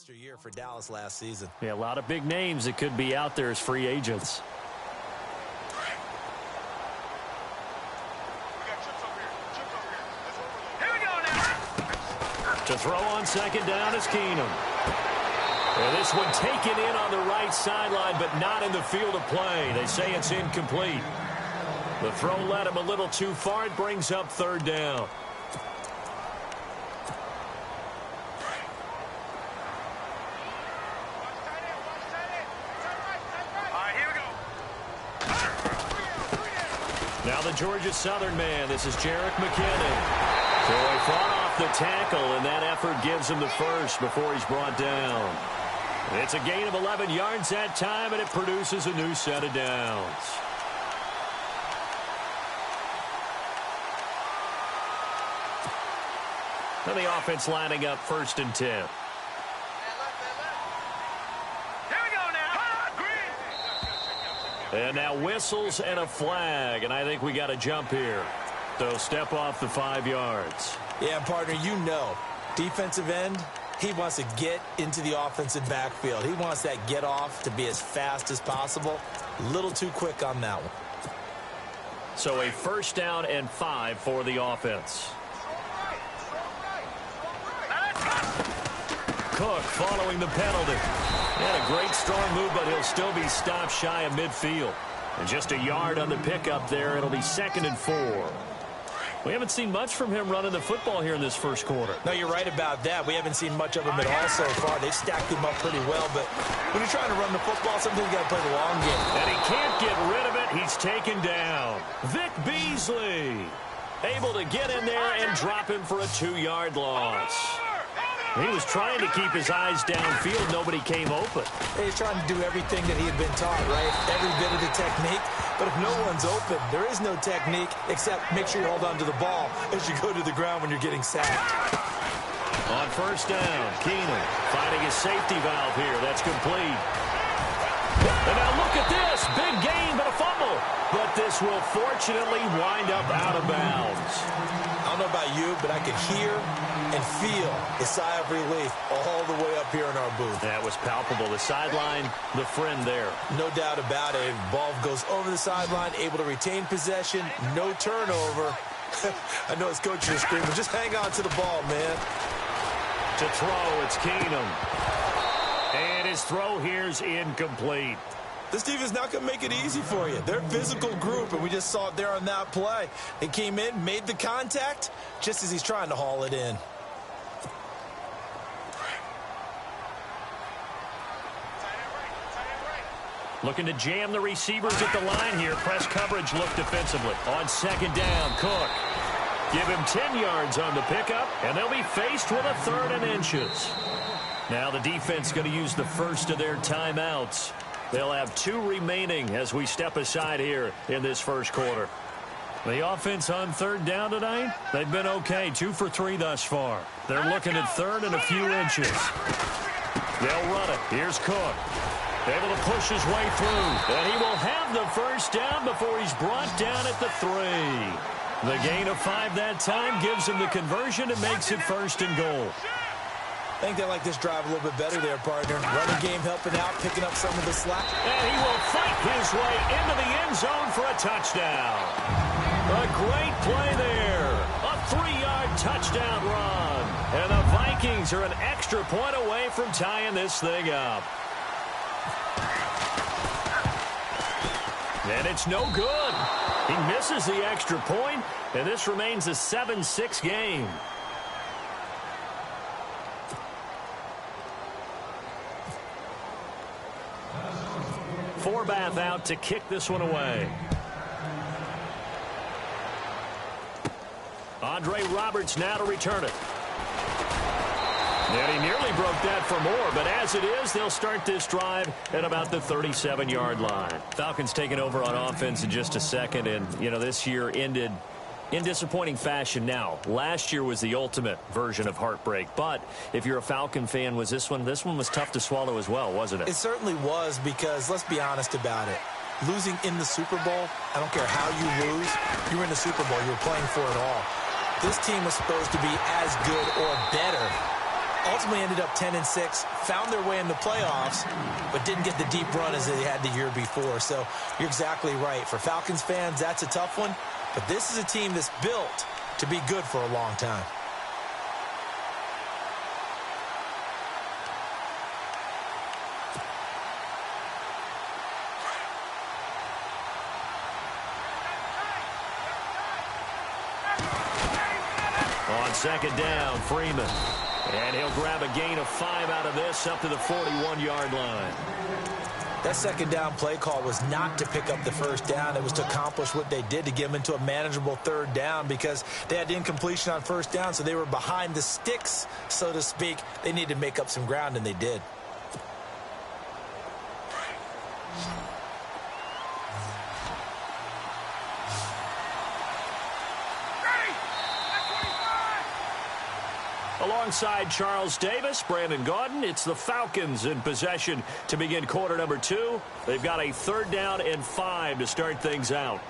monster year for Dallas last season. Yeah, a lot of big names that could be out there as free agents. To throw on second down is Keenum. And this one taken in on the right sideline, but not in the field of play. They say it's incomplete. The throw led him a little too far. It brings up third down. Now the Georgia Southern man. This is Jerick McKinnon. So he fought off the tackle, and that effort gives him the first before he's brought down. It's a gain of 11 yards that time, and it produces a new set of downs. And the offense lining up 1st and 10. And now whistles and a flag, and I think we got a jump here. They'll step off the 5 yards. Yeah, partner, you know, defensive end, he wants to get into the offensive backfield. He wants that get off to be as fast as possible. A little too quick on that one. So a 1st down and 5 for the offense. Cook following the penalty. He had a great strong move, but he'll still be stopped shy of midfield. And just a yard on the pickup there. It'll be 2nd and 4. We haven't seen much from him running the football here in this first quarter. No, you're right about that. We haven't seen much of him at all so far. They've stacked him up pretty well, but when you're trying to run the football, sometimes you got to play the long game. And he can't get rid of it. He's taken down. Vic Beasley able to get in there and drop him for a 2-yard loss. He was trying to keep his eyes downfield. Nobody came open. He's trying to do everything that he had been taught, right? Every bit of the technique. But if no one's open, there is no technique except make sure you hold on to the ball as you go to the ground when you're getting sacked. On 1st down, Keenum finding his safety valve here. That's complete. And now look at this. Big gain, but a fumble. But this will fortunately wind up out of bounds. I don't know about you, but I could hear and feel the sigh of relief all the way up here in our booth. That was palpable. The sideline, the friend there. No doubt about it. Ball goes over the sideline, able to retain possession, no turnover. I know his coach is screaming, just hang on to the ball, man. To throw, it's Keenum. And his throw here's incomplete. This defense not going to make it easy for you. They're a physical group, and we just saw it there on that play. He came in, made the contact, just as he's trying to haul it in. Looking to jam the receivers at the line here. Press coverage look defensively. On 2nd down, Cook. Give him 10 yards on the pickup, and they'll be faced with a 3rd and inches. Now the defense going to use the first of their timeouts. They'll have 2 remaining as we step aside here in this first quarter. The offense on 3rd down tonight, they've been okay. 2 for 3 thus far. They're looking at 3rd and a few inches. They'll run it. Here's Cook. Able to push his way through. And he will have the 1st down before he's brought down at the 3. The gain of 5 that time gives him the conversion and makes it 1st and goal. I think they like this drive a little bit better there, partner. Running game helping out, picking up some of the slack. And he will fight his way into the end zone for a touchdown. A great play there. A 3-yard touchdown run. And the Vikings are an extra point away from tying this thing up. And it's no good. He misses the extra point, and this remains a 7-6 game. Forbath out to kick this one away. Andre Roberts now to return it. And he nearly broke that for more, but as it is, they'll start this drive at about the 37-yard line. Falcons taking over on offense in just a second, and, you know, this year ended in disappointing fashion. Now, last year was the ultimate version of heartbreak, but if you're a Falcon fan, was this one was tough to swallow as well, wasn't it? It certainly was, because let's be honest about it. Losing in the Super Bowl, I don't care how you lose, you were in the Super Bowl, you were playing for it all. This team was supposed to be as good or better Ultimately ended up 10-6, found their way in the playoffs, but didn't get the deep run as they had the year before. So you're exactly right. For Falcons fans, that's a tough one. But this is a team that's built to be good for a long time. On second down, Freeman. And he'll grab a gain of 5 out of this up to the 41-yard line. That second down play call was not to pick up the first down. It was to accomplish what they did, to get them into a manageable third down, because they had incompletion on first down, so they were behind the sticks, so to speak. They needed to make up some ground, and they did. Alongside Charles Davis, Brandon Gaudin, it's the Falcons in possession to begin quarter number 2. They've got a third down and 5 to start things out.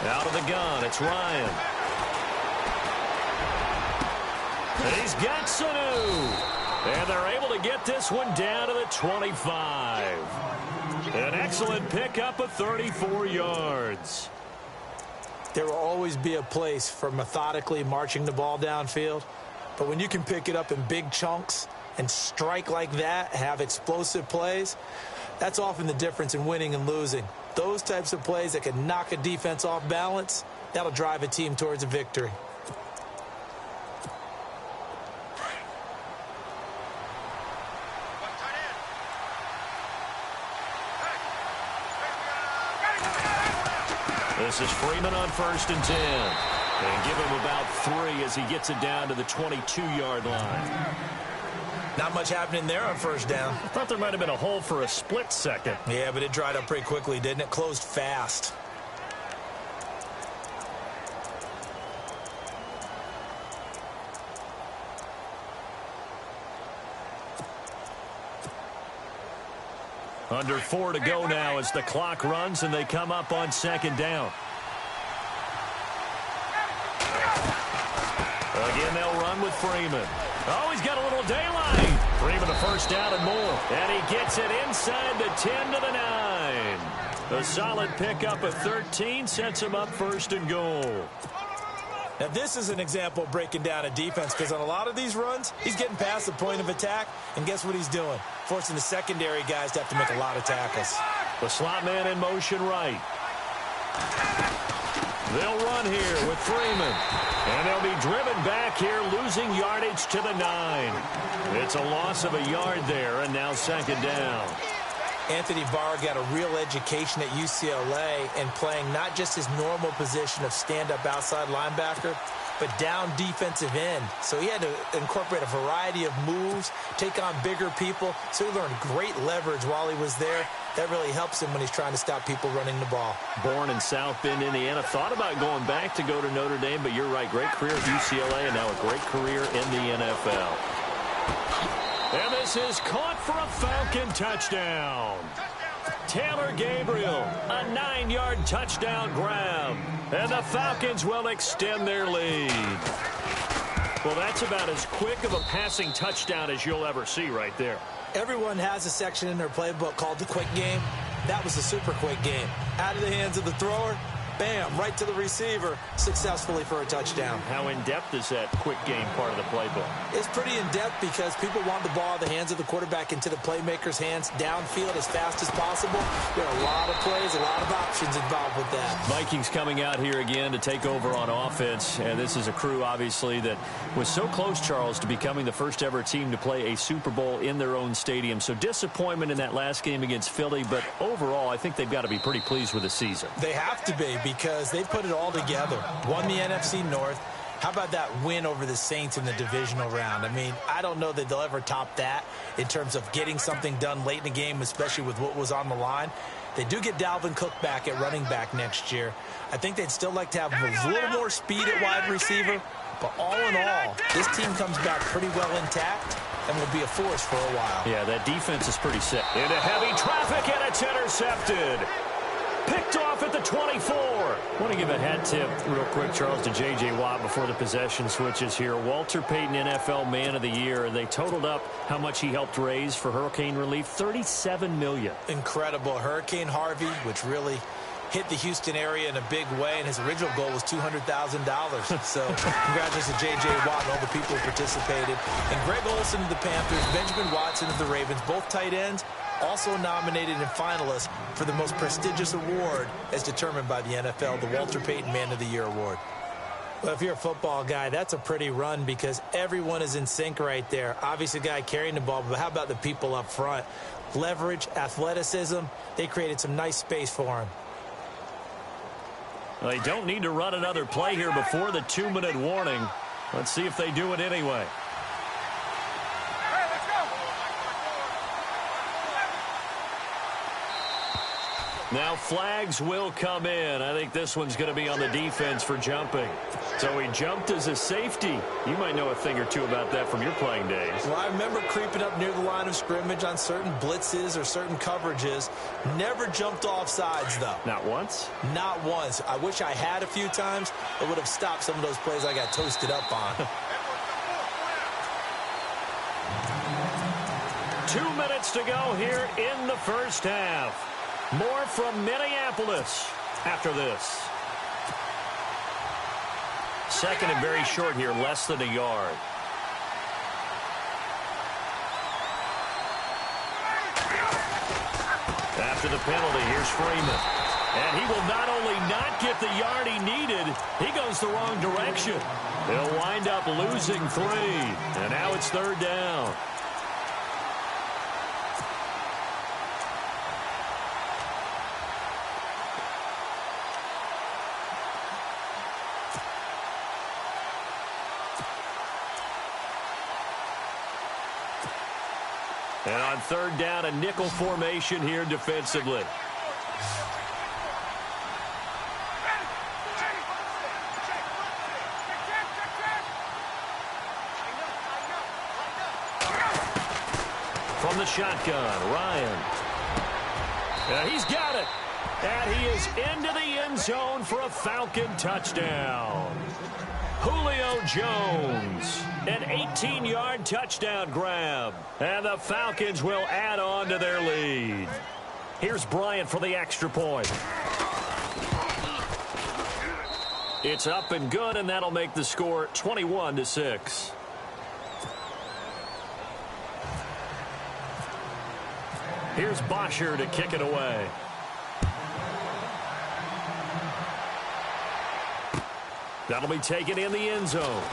Out of the gun, it's Ryan. He's got Sanu. And they're able to get this one down to the 25. An excellent pickup of 34 yards. There will always be a place for methodically marching the ball downfield. But when you can pick it up in big chunks and strike like that, have explosive plays, that's often the difference in winning and losing. Those types of plays that can knock a defense off balance, that'll drive a team towards a victory. This is Freeman on 1st and 10. And give him about 3 as he gets it down to the 22-yard line. Not much happening there on first down. I thought there might have been a hole for a split second. Yeah, but it dried up pretty quickly, didn't it? Closed fast. Under 4 to go now as the clock runs and they come up on second down. Again, they'll run with Freeman. Oh, he's got a little daylight. Freeman a first down and more. And he gets it inside the 10 to the 9. A solid pickup of 13 sets him up 1st and goal. Now, this is an example of breaking down a defense, because on a lot of these runs, he's getting past the point of attack, and guess what he's doing? Forcing the secondary guys to have to make a lot of tackles. The slot man in motion right. They'll run here with Freeman. And they'll be driven back here, losing yardage to the 9. It's a loss of a yard there, and now second down. Anthony Barr got a real education at UCLA in playing not just his normal position of stand-up outside linebacker, but down defensive end. So he had to incorporate a variety of moves, take on bigger people. So he learned great leverage while he was there. That really helps him when he's trying to stop people running the ball. Born in South Bend, Indiana. Thought about going back to go to Notre Dame, but you're right. Great career at UCLA and now a great career in the NFL. And this is caught for a Falcon touchdown. Taylor Gabriel, a 9-yard touchdown grab. And the Falcons will extend their lead. Well, that's about as quick of a passing touchdown as you'll ever see right there. Everyone has a section in their playbook called the quick game. That was the super quick game. Out of the hands of the thrower, bam, right to the receiver, successfully for a touchdown. How in-depth is that quick game part of the playbook? It's pretty in-depth because people want the ball out of the hands of the quarterback into the playmaker's hands downfield as fast as possible. There are a lot of plays, a lot of options involved with that. Vikings coming out here again to take over on offense. And this is a crew, obviously, that was so close, Charles, to becoming the first ever team to play a Super Bowl in their own stadium. So disappointment in that last game against Philly. But overall, I think they've got to be pretty pleased with the season. They have to be, because they put it all together. Won the NFC North, How about that win over the Saints in the divisional round? I mean, I don't know that they'll ever top that in terms of getting something done late in the game, especially with what was on the line. They do get Dalvin Cook back at running back next year. I think they'd still like to have a little more speed at wide receiver. But all in all, this team comes back pretty well intact and will be a force for a while. Yeah, that defense is pretty sick. Into heavy traffic, and it's intercepted. Picked off at the 24. I want to give a hat tip real quick, Charles, to J.J. Watt before the possession switches here. Walter Payton, NFL Man of the Year. They totaled up how much he helped raise for hurricane relief, $37 million. Incredible. Hurricane Harvey, which really hit the Houston area in a big way, and his original goal was $200,000. So congratulations to J.J. Watt and all the people who participated. And Greg Olsen of the Panthers, Benjamin Watson of the Ravens, both tight ends, also nominated and finalists for the most prestigious award as determined by the NFL, the Walter Payton Man of the Year Award. Well, if you're a football guy, that's a pretty run because everyone is in sync right there. Obviously, the guy carrying the ball, but how about the people up front? Leverage, athleticism, they created some nice space for him. Well, they don't need to run another play here before the 2-minute warning. Let's see if they do it anyway. Now flags will come in. I think this one's going to be on the defense for jumping. So he jumped as a safety. You might know a thing or two about that from your playing days. Well, I remember creeping up near the line of scrimmage on certain blitzes or certain coverages. Never jumped off sides, though. Not once? Not once. I wish I had a few times. It would have stopped some of those plays I got toasted up on. 2 minutes to go here in the first half. More from Minneapolis after this. Second and very short here, less than a yard. After the penalty, here's Freeman. And he will not only not get the yard he needed, he goes the wrong direction. He'll wind up losing 3. And now it's third down. And on third down, a nickel formation here defensively. From the shotgun, Ryan. He's got it. And he is into the end zone for a Falcon touchdown. Julio Jones, an 18-yard touchdown grab. And the Falcons will add on to their lead. Here's Bryant for the extra point. It's up and good, and that'll make the score 21-6. Here's Bosher to kick it away. That'll be taken in the end zone.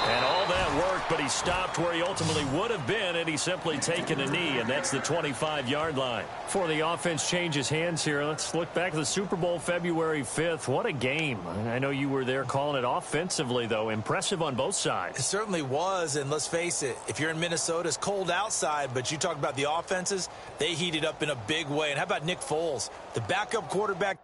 And all that work, but he stopped where he ultimately would have been, and he's simply taken a knee, and that's the 25-yard line. Before the offense changes hands here, let's look back at the Super Bowl February 5th. What a game. I know you were there calling it offensively, though. Impressive on both sides. It certainly was, and let's face it, if you're in Minnesota, it's cold outside, but you talk about the offenses, they heated up in a big way. And how about Nick Foles, the backup quarterback?